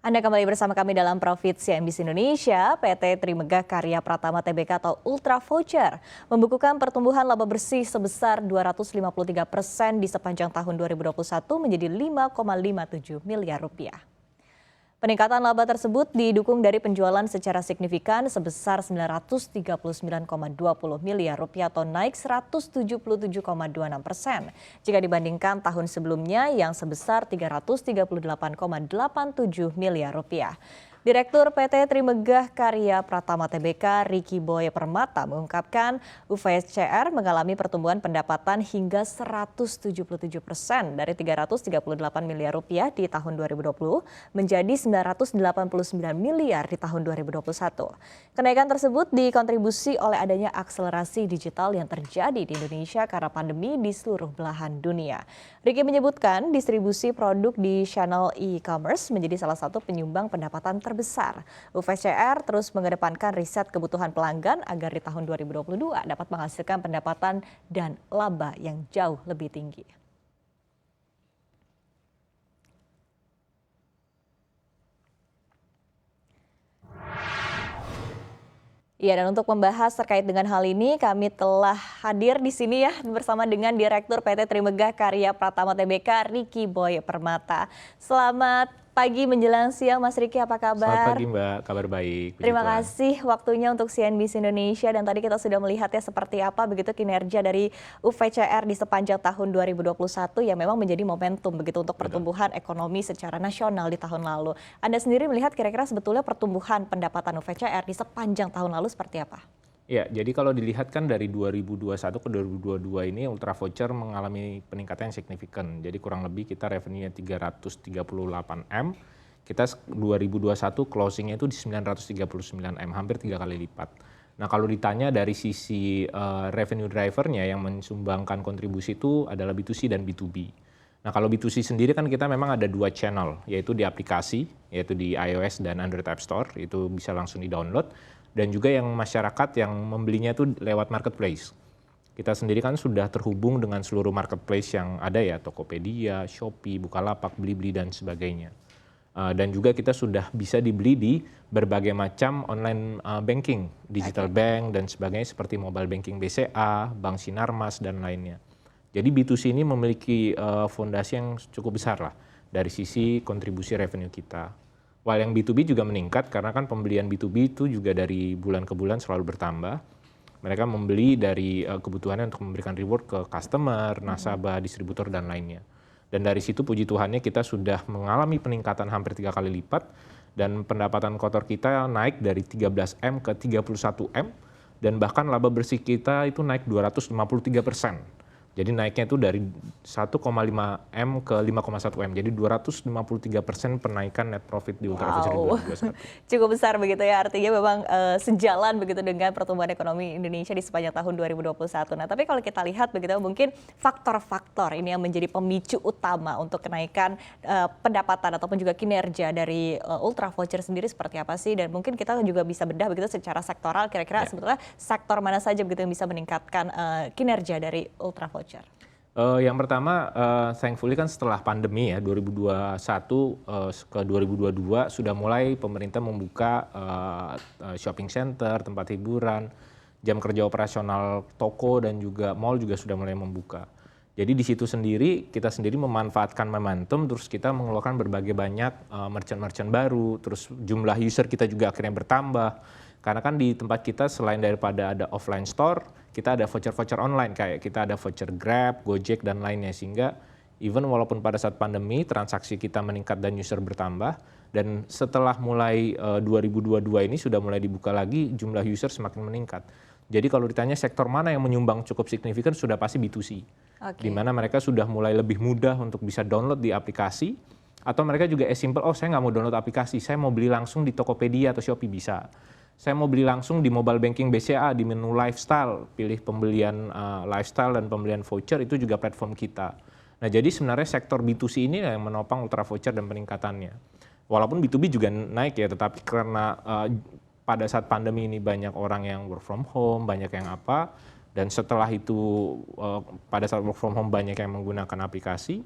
Anda kembali bersama kami dalam Profit CNBC Indonesia. PT Trimegah Karya Pratama Tbk atau Ultra Voucher membukukan pertumbuhan laba bersih sebesar 253% di sepanjang tahun 2021 menjadi 5,57 miliar rupiah. Peningkatan laba tersebut didukung dari penjualan secara signifikan sebesar 939,20 miliar rupiah atau naik 177,26% jika dibandingkan tahun sebelumnya yang sebesar 338,87 miliar rupiah. Direktur PT Trimegah Karya Pratama Tbk Ricky Boy Permata mengungkapkan UVSCR mengalami pertumbuhan pendapatan hingga 177% dari 338 miliar rupiah di tahun 2020 menjadi 989 miliar di tahun 2021. Kenaikan tersebut dikontribusi oleh adanya akselerasi digital yang terjadi di Indonesia karena pandemi di seluruh belahan dunia. Ricky menyebutkan distribusi produk di channel e-commerce menjadi salah satu penyumbang pendapatan terbesar. UVCR terus mengedepankan riset kebutuhan pelanggan agar di tahun 2022 dapat menghasilkan pendapatan dan laba yang jauh lebih tinggi. Ya, dan untuk membahas terkait dengan hal ini, kami telah hadir di sini ya bersama dengan Direktur PT Trimegah Karya Pratama Tbk Ricky Boy Permata. Selamat pagi menjelang siang, Mas Ricky, apa kabar? Selamat pagi Mbak, kabar baik. Terima kasih waktunya untuk CNBC Indonesia, dan tadi kita sudah melihatnya seperti apa begitu kinerja dari UVCR di sepanjang tahun 2021 yang memang menjadi momentum begitu untuk pertumbuhan ekonomi secara nasional di tahun lalu. Anda sendiri melihat kira-kira sebetulnya pertumbuhan pendapatan UVCR di sepanjang tahun lalu seperti apa? Ya, jadi kalau dilihat kan dari 2021 ke 2022 ini Ultra Voucher mengalami peningkatan yang signifikan. Jadi kurang lebih kita revenue-nya 338 M, kita 2021 closing-nya itu di 939 M, hampir 3 kali lipat. Nah kalau ditanya dari sisi revenue driver-nya yang mensumbangkan kontribusi itu adalah B2C dan B2B. Nah kalau B2C sendiri kan kita memang ada dua channel, yaitu di aplikasi, yaitu di iOS dan Android App Store, itu bisa langsung di-download. Dan juga yang masyarakat yang membelinya itu lewat marketplace. Kita sendiri kan sudah terhubung dengan seluruh marketplace yang ada ya, Tokopedia, Shopee, Bukalapak, Blibli dan sebagainya. Dan juga kita sudah bisa dibeli di berbagai macam online banking, digital bank dan sebagainya seperti mobile banking BCA, Bank Sinarmas dan lainnya. Jadi B2C ini memiliki fondasi yang cukup besar lah dari sisi kontribusi revenue kita. While yang B2B juga meningkat karena kan pembelian B2B itu juga dari bulan ke bulan selalu bertambah. Mereka membeli dari kebutuhannya untuk memberikan reward ke customer, nasabah, distributor dan lainnya. Dan dari situ puji Tuhannya kita sudah mengalami peningkatan hampir 3 kali lipat dan pendapatan kotor kita naik dari 13 M ke 31 M dan bahkan laba bersih kita itu naik 253%. Jadi naiknya itu dari 1,5 M ke 5,1 M. Jadi 253% penaikan net profit di Ultra Voucher 2021. Cukup besar begitu ya, artinya memang sejalan begitu dengan pertumbuhan ekonomi Indonesia di sepanjang tahun 2021. Nah tapi kalau kita lihat begitu mungkin faktor-faktor ini yang menjadi pemicu utama untuk kenaikan pendapatan ataupun juga kinerja dari Ultra Voucher sendiri seperti apa sih? Dan mungkin kita juga bisa bedah begitu secara sektoral, kira-kira sebetulnya sektor mana saja begitu yang bisa meningkatkan kinerja dari Ultra Voucher? Yang pertama, thankfully kan setelah pandemi ya 2021 ke 2022 sudah mulai pemerintah membuka shopping center, tempat hiburan, jam kerja operasional toko dan juga mall juga sudah mulai membuka. Jadi di situ sendiri kita sendiri memanfaatkan momentum, terus kita mengeluarkan berbagai banyak merchant-merchant baru, terus jumlah user kita juga akhirnya bertambah. Karena kan di tempat kita selain daripada ada offline store, kita ada voucher-voucher online kayak kita ada voucher Grab, Gojek dan lainnya sehingga even walaupun pada saat pandemi transaksi kita meningkat dan user bertambah dan setelah mulai 2022 ini sudah mulai dibuka lagi jumlah user semakin meningkat. Jadi kalau ditanya sektor mana yang menyumbang cukup signifikan sudah pasti B2C. Di mana mereka sudah mulai lebih mudah untuk bisa download di aplikasi atau mereka juga simple, oh saya nggak mau download aplikasi, saya mau beli langsung di Tokopedia atau Shopee bisa. Saya mau beli langsung di mobile banking BCA, di menu lifestyle, pilih pembelian lifestyle dan pembelian voucher itu juga platform kita. Nah jadi sebenarnya sektor B2C ini yang menopang Ultra Voucher dan peningkatannya. Walaupun B2B juga naik ya, tetapi karena pada saat pandemi ini banyak orang yang work from home, banyak yang dan setelah itu pada saat work from home banyak yang menggunakan aplikasi,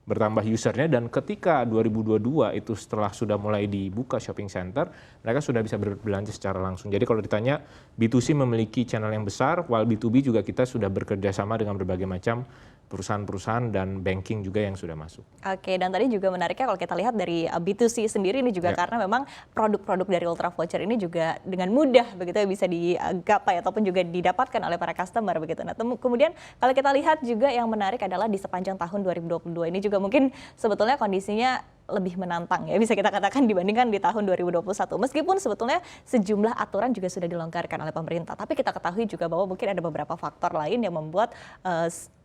bertambah usernya, dan ketika 2022 itu setelah sudah mulai dibuka shopping center, mereka sudah bisa berbelanja secara langsung. Jadi kalau ditanya, B2C memiliki channel yang besar, while B2B juga kita sudah bekerja sama dengan berbagai macam perusahaan-perusahaan dan banking juga yang sudah masuk. Oke, dan tadi juga menariknya kalau kita lihat dari B2C sendiri ini juga karena memang produk-produk dari Ultra Voucher ini juga dengan mudah begitu ya bisa digapai ataupun juga didapatkan oleh para customer begitu. Nah, kemudian kalau kita lihat juga yang menarik adalah di sepanjang tahun 2022 ini juga mungkin sebetulnya kondisinya lebih menantang ya bisa kita katakan dibandingkan di tahun 2021. Meskipun sebetulnya sejumlah aturan juga sudah dilonggarkan oleh pemerintah, tapi kita ketahui juga bahwa mungkin ada beberapa faktor lain yang membuat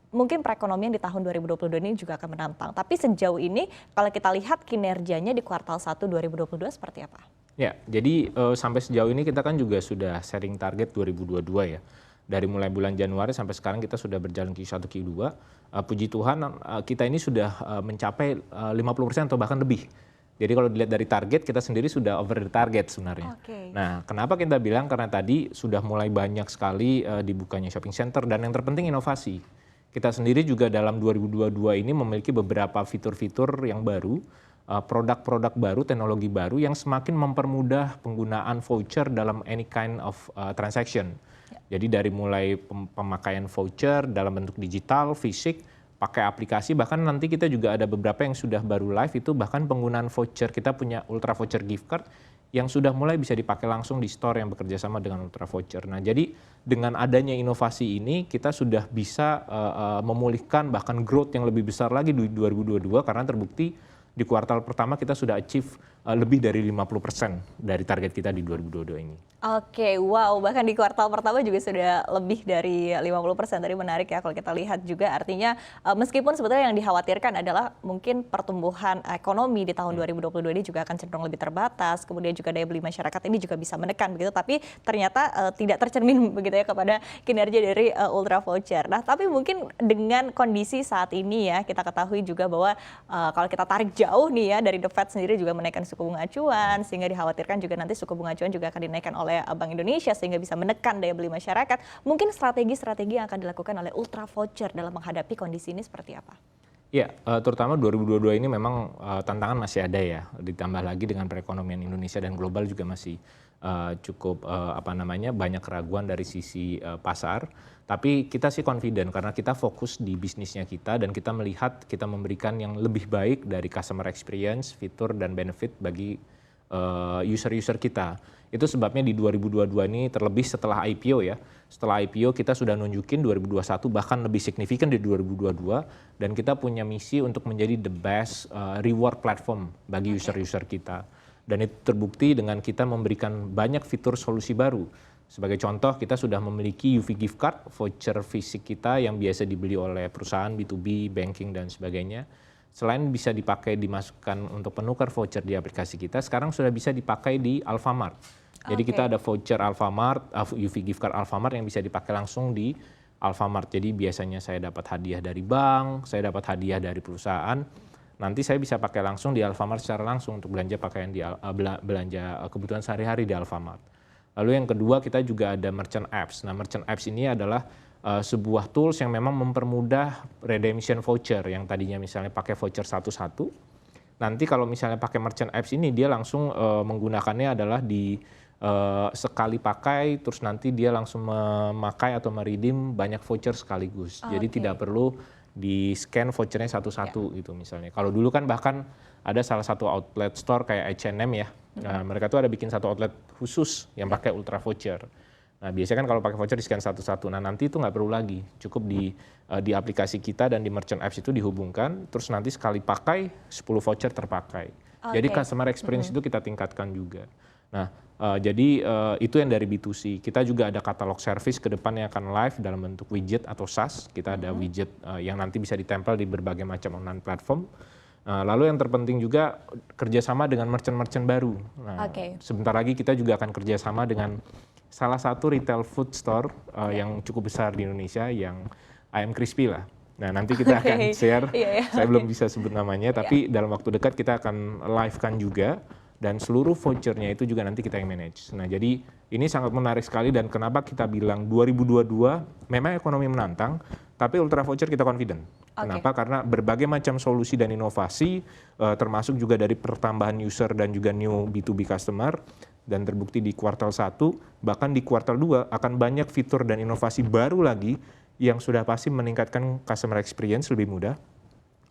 mungkin perekonomian di tahun 2022 ini juga akan menantang. Tapi sejauh ini kalau kita lihat kinerjanya di kuartal 1 2022 seperti apa? Ya, jadi sampai sejauh ini kita kan juga sudah setting target 2022 ya. Dari mulai bulan Januari sampai sekarang kita sudah berjalan Q1, Q2. Puji Tuhan kita ini sudah mencapai 50% atau bahkan lebih. Jadi kalau dilihat dari target, kita sendiri sudah over the target sebenarnya. Okay. Nah, kenapa kita bilang? Karena tadi sudah mulai banyak sekali dibukanya shopping center, dan yang terpenting inovasi. Kita sendiri juga dalam 2022 ini memiliki beberapa fitur-fitur yang baru, produk-produk baru, teknologi baru yang semakin mempermudah penggunaan voucher dalam any kind of transaction. Jadi dari mulai pemakaian voucher dalam bentuk digital, fisik, pakai aplikasi, bahkan nanti kita juga ada beberapa yang sudah baru live itu bahkan penggunaan voucher. Kita punya Ultra Voucher Gift Card yang sudah mulai bisa dipakai langsung di store yang bekerja sama dengan Ultra Voucher. Nah, jadi dengan adanya inovasi ini kita sudah bisa memulihkan bahkan growth yang lebih besar lagi di 2022 karena terbukti di kuartal pertama kita sudah achieve lebih dari 50% dari target kita di 2022 ini. Oke, wow, bahkan di kuartal pertama juga sudah lebih dari 50%. Tadi menarik ya kalau kita lihat juga artinya meskipun sebetulnya yang dikhawatirkan adalah mungkin pertumbuhan ekonomi di tahun 2022 ini juga akan cenderung lebih terbatas, kemudian juga daya beli masyarakat ini juga bisa menekan begitu, tapi ternyata tidak tercermin begitu ya kepada kinerja dari Ultra Voucher. Nah, tapi mungkin dengan kondisi saat ini ya, kita ketahui juga bahwa kalau kita tarik jauh nih ya dari The Fed sendiri juga menaikkan suku bunga acuan, sehingga dikhawatirkan juga nanti suku bunga acuan juga akan dinaikkan oleh Bank Indonesia sehingga bisa menekan daya beli masyarakat. Mungkin strategi-strategi yang akan dilakukan oleh Ultra Voucher dalam menghadapi kondisi ini seperti apa? Ya, terutama 2022 ini memang tantangan masih ada ya, ditambah lagi dengan perekonomian Indonesia dan global juga masih cukup banyak keraguan dari sisi pasar. Tapi kita sih confident karena kita fokus di bisnisnya kita dan kita melihat kita memberikan yang lebih baik dari customer experience, fitur dan benefit bagi user-user kita. Itu sebabnya di 2022 ini terlebih setelah IPO ya. Setelah IPO kita sudah nunjukin 2021 bahkan lebih signifikan di 2022 dan kita punya misi untuk menjadi the best reward platform bagi user-user kita. Dan itu terbukti dengan kita memberikan banyak fitur solusi baru. Sebagai contoh kita sudah memiliki UV Gift Card, voucher fisik kita yang biasa dibeli oleh perusahaan B2B, banking dan sebagainya. Selain bisa dipakai dimasukkan untuk penukar voucher di aplikasi kita, sekarang sudah bisa dipakai di Alfamart. Jadi kita ada voucher Alfamart, UV Gift Card Alfamart yang bisa dipakai langsung di Alfamart. Jadi biasanya saya dapat hadiah dari bank, saya dapat hadiah dari perusahaan. Nanti saya bisa pakai langsung di Alfamart secara langsung untuk belanja pakaian di belanja kebutuhan sehari-hari di Alfamart. Lalu yang kedua kita juga ada Merchant Apps. Nah, Merchant Apps ini adalah sebuah tools yang memang mempermudah redemption voucher yang tadinya misalnya pakai voucher satu-satu. Nanti kalau misalnya pakai Merchant Apps ini dia langsung menggunakannya adalah di sekali pakai, terus nanti dia langsung memakai atau meredeem banyak voucher sekaligus. Jadi tidak perlu di scan vouchernya satu-satu gitu misalnya. Kalau dulu kan bahkan ada salah satu outlet store kayak H&M ya. Nah, mereka tuh ada bikin satu outlet khusus yang pakai Ultra Voucher. Nah, biasanya kan kalau pakai voucher di scan satu-satu. Nah, nanti itu nggak perlu lagi. Cukup di aplikasi kita dan di Merchant Apps itu dihubungkan, terus nanti sekali pakai 10 voucher terpakai. Jadi customer experience itu kita tingkatkan juga. Nah, jadi itu yang dari B2C. Kita juga ada katalog service ke depannya akan live dalam bentuk widget atau SaaS. Kita ada widget yang nanti bisa ditempel di berbagai macam online platform. Lalu yang terpenting juga kerjasama dengan merchant-merchant baru. Nah, sebentar lagi kita juga akan kerjasama dengan salah satu retail food store yang cukup besar di Indonesia yang Ayam Crispy lah. Nah, nanti kita akan share, saya belum bisa sebut namanya, tapi dalam waktu dekat kita akan live-kan juga. Dan seluruh vouchernya itu juga nanti kita yang manage. Nah, jadi ini sangat menarik sekali dan kenapa kita bilang 2022 memang ekonomi menantang, tapi Ultra Voucher kita confident. Kenapa? Karena berbagai macam solusi dan inovasi, termasuk juga dari pertambahan user dan juga new B2B customer, dan terbukti di kuartal 1, bahkan di kuartal 2 akan banyak fitur dan inovasi baru lagi yang sudah pasti meningkatkan customer experience lebih mudah,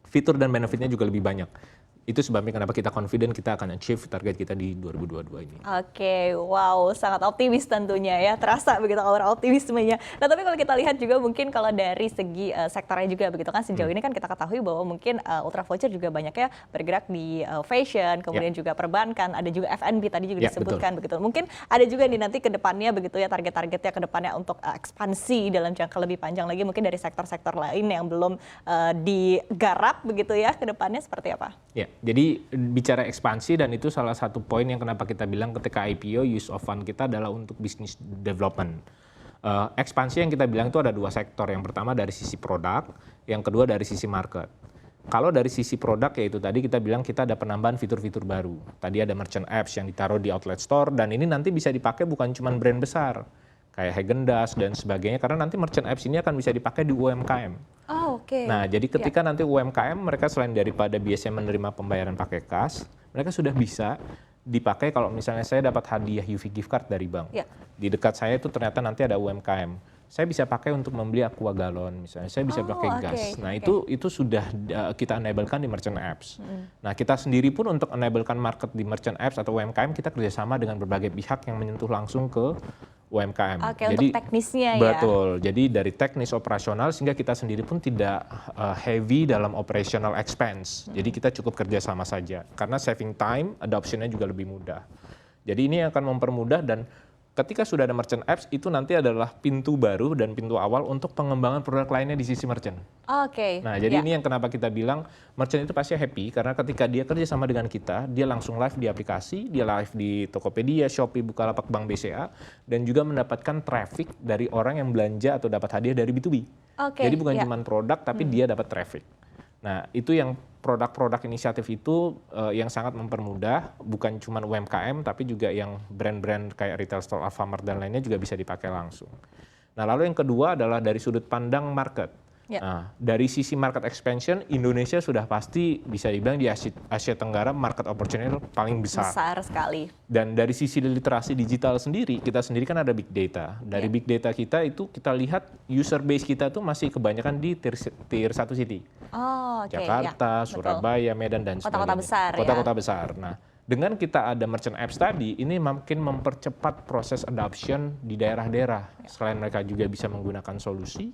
fitur dan benefitnya juga lebih banyak. Itu sebabnya kenapa kita confident kita akan achieve target kita di 2022 ini. Oke, wow, sangat optimis tentunya ya, terasa begitu aura optimismenya. Nah, tapi kalau kita lihat juga mungkin kalau dari segi sektornya juga begitu kan, sejauh ini kan kita ketahui bahwa mungkin Ultra Voucher juga banyaknya bergerak di fashion, kemudian juga perbankan, ada juga F&B tadi juga disebutkan begitu. Mungkin ada juga nih nanti ke depannya begitu ya, target-targetnya ke depannya untuk ekspansi dalam jangka lebih panjang lagi, mungkin dari sektor-sektor lain yang belum digarap begitu ya, ke depannya seperti apa? Ya, jadi bicara ekspansi, dan itu salah satu poin yang kenapa kita bilang ketika IPO use of fund kita adalah untuk business development. Ekspansi yang kita bilang itu ada 2 sektor. Yang pertama dari sisi produk, yang kedua dari sisi market. Kalau dari sisi produk, yaitu tadi kita bilang kita ada penambahan fitur-fitur baru. Tadi ada merchant apps yang ditaruh di outlet store, dan ini nanti bisa dipakai bukan cuma brand besar kayak Häagen-Dazs dan sebagainya, karena nanti merchant apps ini akan bisa dipakai di UMKM. Oh, oke. Nah, jadi ketika nanti UMKM, mereka selain daripada biasanya menerima pembayaran pakai kas, mereka sudah bisa dipakai kalau misalnya saya dapat hadiah UV gift card dari bank. Di dekat saya itu ternyata nanti ada UMKM. Saya bisa pakai untuk membeli aqua galon misalnya, saya bisa pakai gas. Nah, itu sudah kita enablekan di merchant apps. Nah, kita sendiri pun untuk enablekan market di merchant apps atau UMKM, kita kerjasama dengan berbagai pihak yang menyentuh langsung ke UMKM. Jadi, untuk teknisnya ya. Betul. Jadi dari teknis operasional, sehingga kita sendiri pun tidak heavy dalam operational expense. Jadi kita cukup kerjasama saja. Karena saving time, adoption-nya juga lebih mudah. Jadi ini akan mempermudah, dan ketika sudah ada merchant apps, itu nanti adalah pintu baru dan pintu awal untuk pengembangan produk lainnya di sisi merchant. Nah, jadi ini yang kenapa kita bilang merchant itu pasti happy, karena ketika dia kerja sama dengan kita, dia langsung live di aplikasi, dia live di Tokopedia, Shopee, Bukalapak, Bank BCA, dan juga mendapatkan traffic dari orang yang belanja atau dapat hadiah dari B2B. Jadi bukan cuma produk, tapi dia dapat traffic. Nah, itu yang produk-produk inisiatif itu yang sangat mempermudah, bukan cuma UMKM, tapi juga yang brand-brand kayak retail store, Alfamart dan lainnya juga bisa dipakai langsung. Nah, lalu yang kedua adalah dari sudut pandang market. Nah, dari sisi market expansion, Indonesia sudah pasti bisa dibilang di Asia Tenggara market opportunity paling besar. Besar sekali. Dan dari sisi literasi digital sendiri, kita sendiri kan ada big data. Dari big data kita itu kita lihat user base kita tuh masih kebanyakan di tier 1 city. Jakarta, Surabaya, Medan, dan sebagainya. Kota-kota besar. Kota-kota besar. Nah, dengan kita ada merchant apps tadi, ini makin mempercepat proses adoption di daerah-daerah. Selain mereka juga bisa menggunakan solusi,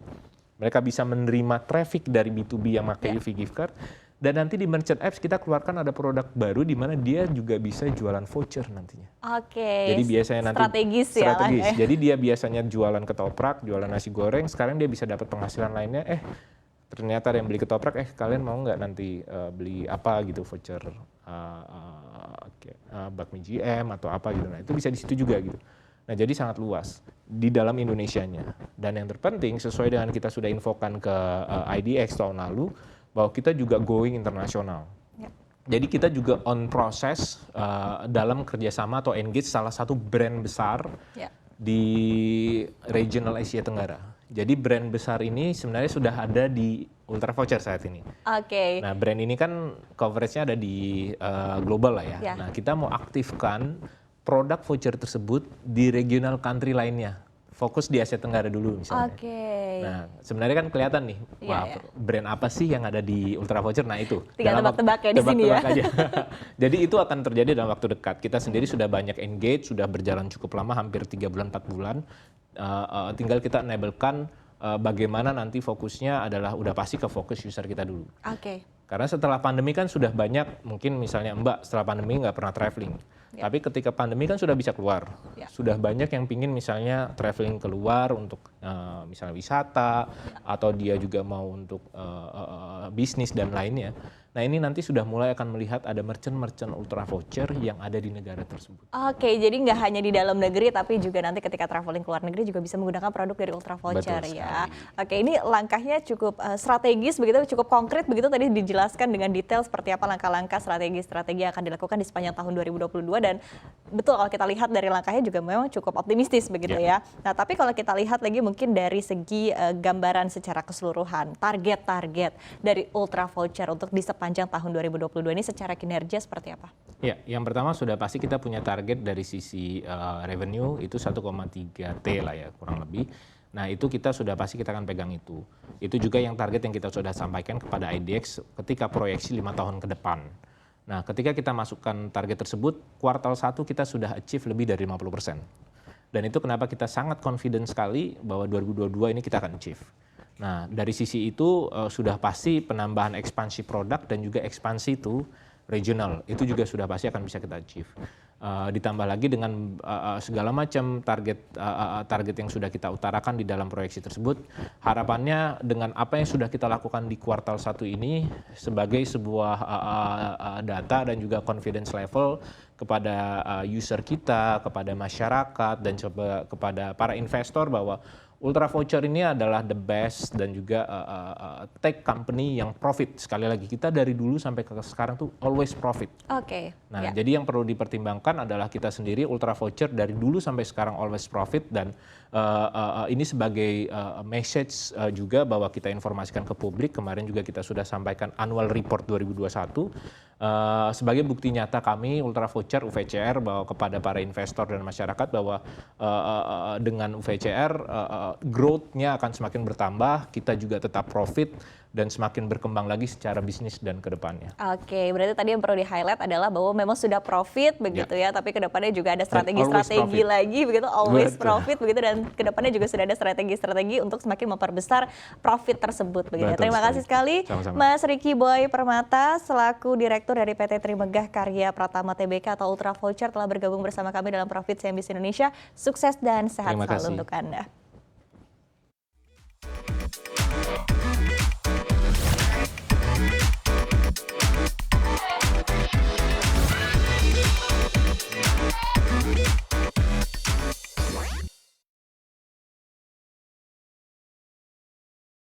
mereka bisa menerima traffic dari B2B yang pakai UV gift card, dan nanti di merchant apps kita keluarkan ada produk baru di mana dia juga bisa jualan voucher nantinya. Jadi biasanya nanti strategis. Jadi dia biasanya jualan ketoprak, jualan nasi goreng, sekarang dia bisa dapat penghasilan lainnya. Ternyata ada yang beli ketoprak, kalian mau nggak nanti beli apa gitu, voucher bakmi GM atau apa gitu. Nah, itu bisa di situ juga gitu. Nah, jadi sangat luas di dalam Indonesianya. Dan yang terpenting, sesuai dengan kita sudah infokan ke IDX tahun lalu, bahwa kita juga going internasional. Jadi kita juga on process dalam kerjasama atau engage salah satu brand besar di regional Asia Tenggara. Jadi brand besar ini sebenarnya sudah ada di Ultra Voucher saat ini. Nah, brand ini kan coveragenya ada di global lah ya. Nah, kita mau aktifkan produk voucher tersebut di regional country lainnya. Fokus di Asia Tenggara dulu misalnya. Nah, sebenarnya kan kelihatan nih, brand apa sih yang ada di Ultra Voucher? Nah, itu. Tinggal tebak-tebak ya di sini ya. Aja. Jadi itu akan terjadi dalam waktu dekat. Kita sendiri sudah banyak engage, sudah berjalan cukup lama, hampir 3 bulan, 4 bulan. Tinggal kita enablekan bagaimana nanti fokusnya adalah udah pasti ke fokus user kita dulu. Karena setelah pandemi kan sudah banyak, mungkin misalnya Mbak setelah pandemi nggak pernah traveling. Tapi ketika pandemi kan sudah bisa keluar. Sudah banyak yang pingin misalnya traveling keluar untuk misalnya wisata, atau dia juga mau untuk bisnis dan lainnya. Nah ini nanti sudah mulai akan melihat ada merchant-merchant ultra voucher yang ada di negara tersebut. Oke, jadi nggak hanya di dalam negeri, tapi juga nanti ketika traveling ke luar negeri juga bisa menggunakan produk dari Ultra Voucher ya. Oke, ini langkahnya cukup strategis begitu, cukup konkret begitu tadi dijelaskan dengan detail seperti apa langkah-langkah strategi yang akan dilakukan di sepanjang tahun 2022 dan betul kalau kita lihat dari langkahnya juga memang cukup optimistis begitu ya. Nah, tapi kalau kita lihat lagi mungkin dari segi gambaran secara keseluruhan, target-target dari Ultra Voucher untuk di sepanjang tahun 2022 ini secara kinerja seperti apa? Ya, yang pertama sudah pasti kita punya target dari sisi revenue itu 1,3 T lah ya kurang lebih. Nah itu kita sudah pasti kita akan pegang itu. Itu juga yang target yang kita sudah sampaikan kepada IDX ketika proyeksi 5 tahun ke depan. Nah ketika kita masukkan target tersebut, kuartal 1 kita sudah achieve lebih dari 50%. Dan itu kenapa kita sangat confident sekali bahwa 2022 ini kita akan achieve. Nah dari sisi itu sudah pasti penambahan ekspansi produk dan juga ekspansi itu regional itu juga sudah pasti akan bisa kita achieve. Ditambah lagi dengan segala macam target yang sudah kita utarakan di dalam proyeksi tersebut, harapannya dengan apa yang sudah kita lakukan di kuartal 1 ini sebagai sebuah data dan juga confidence level kepada user kita, kepada masyarakat dan kepada para investor bahwa Ultra Voucher ini adalah the best dan juga tech company yang profit. Sekali lagi kita dari dulu sampai ke sekarang tuh always profit. Oke. Nah, jadi yang perlu dipertimbangkan adalah kita sendiri Ultra Voucher dari dulu sampai sekarang always profit dan ini sebagai message juga bahwa kita informasikan ke publik. Kemarin juga kita sudah sampaikan annual report 2021 sebagai bukti nyata kami Ultra Voucher UVCR bahwa kepada para investor dan masyarakat bahwa dengan UVCR growth-nya akan semakin bertambah, kita juga tetap profit dan semakin berkembang lagi secara bisnis dan ke depannya. Oke, berarti tadi yang perlu di-highlight adalah bahwa memang sudah profit begitu ya, tapi ke depannya juga ada strategi-strategi lagi begitu, always profit begitu dan ke depannya juga sudah ada strategi-strategi untuk semakin memperbesar profit tersebut begitu. Terima kasih sekali Mas Ricky Boy Permata selaku Direktur dari PT Trimegah Karya Pratama Tbk atau Ultra Voucher telah bergabung bersama kami dalam Profit CNBC Indonesia. Sukses dan sehat selalu untuk Anda.